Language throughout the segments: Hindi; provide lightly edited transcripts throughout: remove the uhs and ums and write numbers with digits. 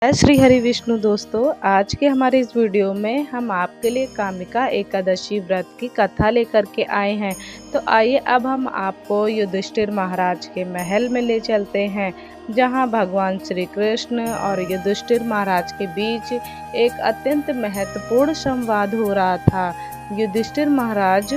जय श्री हरि विष्णु दोस्तों। आज के हमारे इस वीडियो में हम आपके लिए कामिका एकादशी व्रत की कथा लेकर के आए हैं। तो आइए अब हम आपको युधिष्ठिर महाराज के महल में ले चलते हैं, जहां भगवान श्री कृष्ण और युधिष्ठिर महाराज के बीच एक अत्यंत महत्वपूर्ण संवाद हो रहा था। युधिष्ठिर महाराज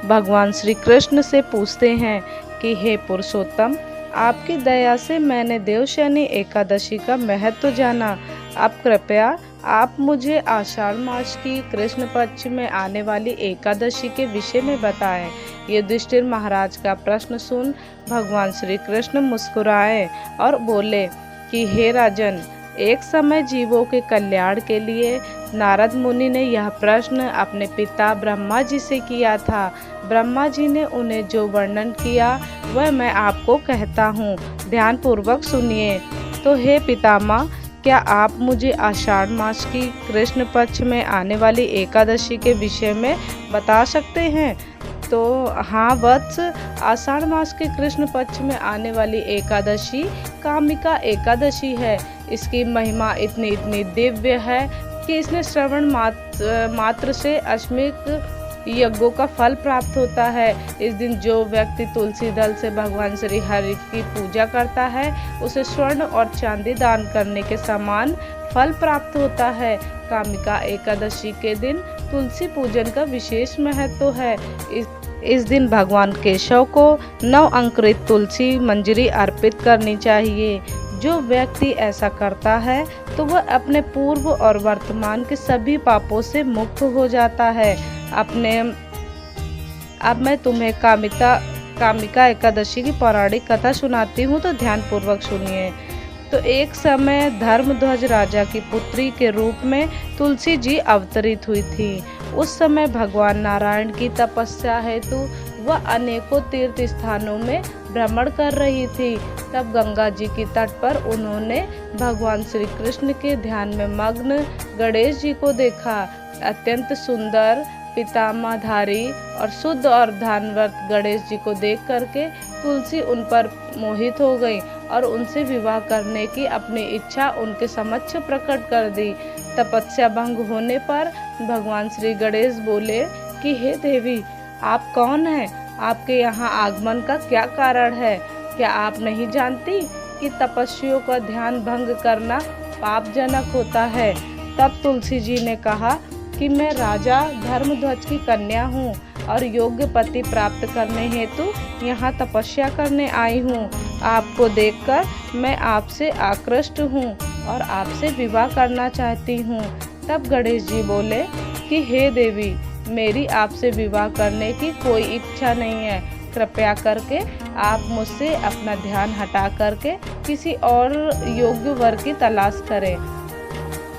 भगवान श्री कृष्ण से पूछते हैं कि हे पुरुषोत्तम, आपकी दया से मैंने देवशयनी एकादशी का महत्व जाना। अब कृपया आप मुझे आषाढ़ मास की कृष्ण पक्ष में आने वाली एकादशी के विषय में बताएं। युधिष्ठिर महाराज का प्रश्न सुन भगवान श्री कृष्ण मुस्कुराए और बोले कि हे राजन, एक समय जीवों के कल्याण के लिए नारद मुनि ने यह प्रश्न अपने पिता ब्रह्मा जी से किया था। ब्रह्मा जी ने उन्हें जो वर्णन किया वह मैं आपको कहता हूँ, ध्यान पूर्वक सुनिए। तो हे पितामह, क्या आप मुझे आषाढ़ मास की कृष्ण पक्ष में आने वाली एकादशी के विषय में बता सकते हैं? तो हाँ वत्स, आषाढ़ मास के कृष्ण पक्ष में आने वाली एकादशी कामिका एकादशी है। इसकी महिमा इतनी दिव्य है कि इसमें श्रवण मात्र से अश्वमेध यज्ञों का फल प्राप्त होता है। इस दिन जो व्यक्ति तुलसी दल से भगवान श्री हरि की पूजा करता है, उसे स्वर्ण और चांदी दान करने के समान फल प्राप्त होता है। कामिका एकादशी के दिन तुलसी पूजन का विशेष महत्व है। इस दिन भगवान केशव को 9 अंकुरित तुलसी मंजरी अर्पित करनी चाहिए। जो व्यक्ति ऐसा करता है तो वह अपने पूर्व और वर्तमान के सभी पापों से मुक्त हो जाता है। अब मैं तुम्हें कामिका एकादशी की पौराणिक कथा सुनाती हूँ, तो ध्यान पूर्वक सुनिए। तो एक समय धर्मध्वज राजा की पुत्री के रूप में तुलसी जी अवतरित हुई थी। उस समय भगवान नारायण की तपस्या हेतु वह अनेकों तीर्थ स्थानों में भ्रमण कर रही थी। तब गंगा जी की तट पर उन्होंने भगवान श्री कृष्ण के ध्यान में मग्न गणेश जी को देखा। अत्यंत सुंदर, पितामहधारी और शुद्ध और ध्यानव्रत गणेश जी को देख करके तुलसी उन पर मोहित हो गई और उनसे विवाह करने की अपनी इच्छा उनके समक्ष प्रकट कर दी। तपस्या भंग होने पर भगवान श्री गणेश बोले कि हे देवी, आप कौन हैं? आपके यहाँ आगमन का क्या कारण है? क्या आप नहीं जानती कि तपस्वियों का ध्यान भंग करना पापजनक होता है? तब तुलसी जी ने कहा कि मैं राजा धर्मध्वज की कन्या हूँ और योग्य पति प्राप्त करने हेतु यहाँ तपस्या करने आई हूँ। आपको देखकर मैं आपसे आकृष्ट हूँ और आपसे विवाह करना चाहती हूँ। तब गणेश जी बोले कि हे देवी, मेरी आपसे विवाह करने की कोई इच्छा नहीं है। कृपया करके आप मुझसे अपना ध्यान हटा करके किसी और योग्य वर की तलाश करें।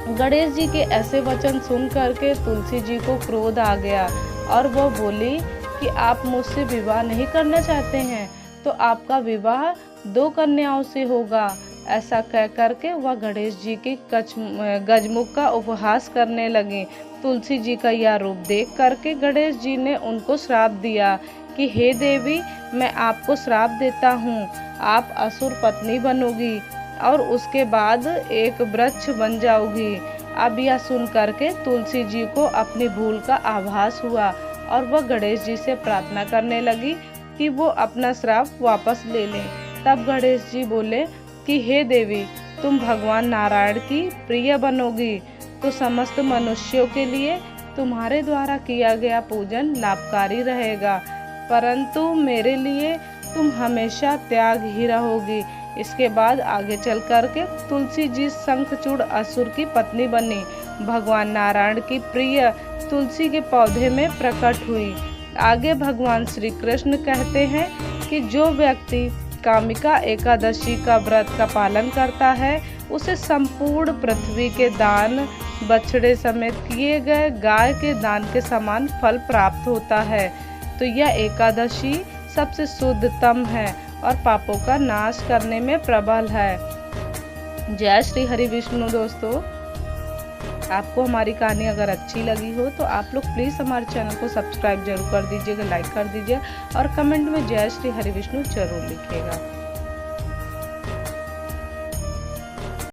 गणेश जी के ऐसे वचन सुन करके तुलसी जी को क्रोध आ गया और वह बोली कि आप मुझसे विवाह नहीं करना चाहते हैं तो आपका विवाह 2 कन्याओं से होगा। ऐसा कह करके वह गणेश जी की गजमुख का उपहास करने लगी। तुलसी जी का यह रूप देख करके गणेश जी ने उनको श्राप दिया कि हे देवी, मैं आपको श्राप देता हूँ, आप असुर पत्नी बनोगी और उसके बाद एक वृक्ष बन जाओगी। अब यह सुन करके तुलसी जी को अपनी भूल का आभास हुआ और वह गणेश जी से प्रार्थना करने लगी कि वो अपना श्राप वापस ले लें। तब गणेश जी बोले कि हे देवी, तुम भगवान नारायण की प्रिय बनोगी तो समस्त मनुष्यों के लिए तुम्हारे द्वारा किया गया पूजन लाभकारी रहेगा, परंतु मेरे लिए तुम हमेशा त्याग ही रहोगी। इसके बाद आगे चल करके तुलसी जी शंखचूड़ असुर की पत्नी बनी, भगवान नारायण की प्रिय तुलसी के पौधे में प्रकट हुई। आगे भगवान श्री कृष्ण कहते हैं कि जो व्यक्ति कामिका एकादशी का व्रत का पालन करता है, उसे संपूर्ण पृथ्वी के दान, बछड़े समेत किए गए गाय के दान के समान फल प्राप्त होता है। तो यह एकादशी सबसे शुद्धतम है और पापों का नाश करने में प्रबल है। जय श्री हरि विष्णु दोस्तों। आपको हमारी कहानी अगर अच्छी लगी हो तो आप लोग प्लीज़ हमारे चैनल को सब्सक्राइब जरूर कर दीजिएगा, लाइक कर दीजिए और कमेंट में जय श्री हरि विष्णु जरूर लिखिएगा।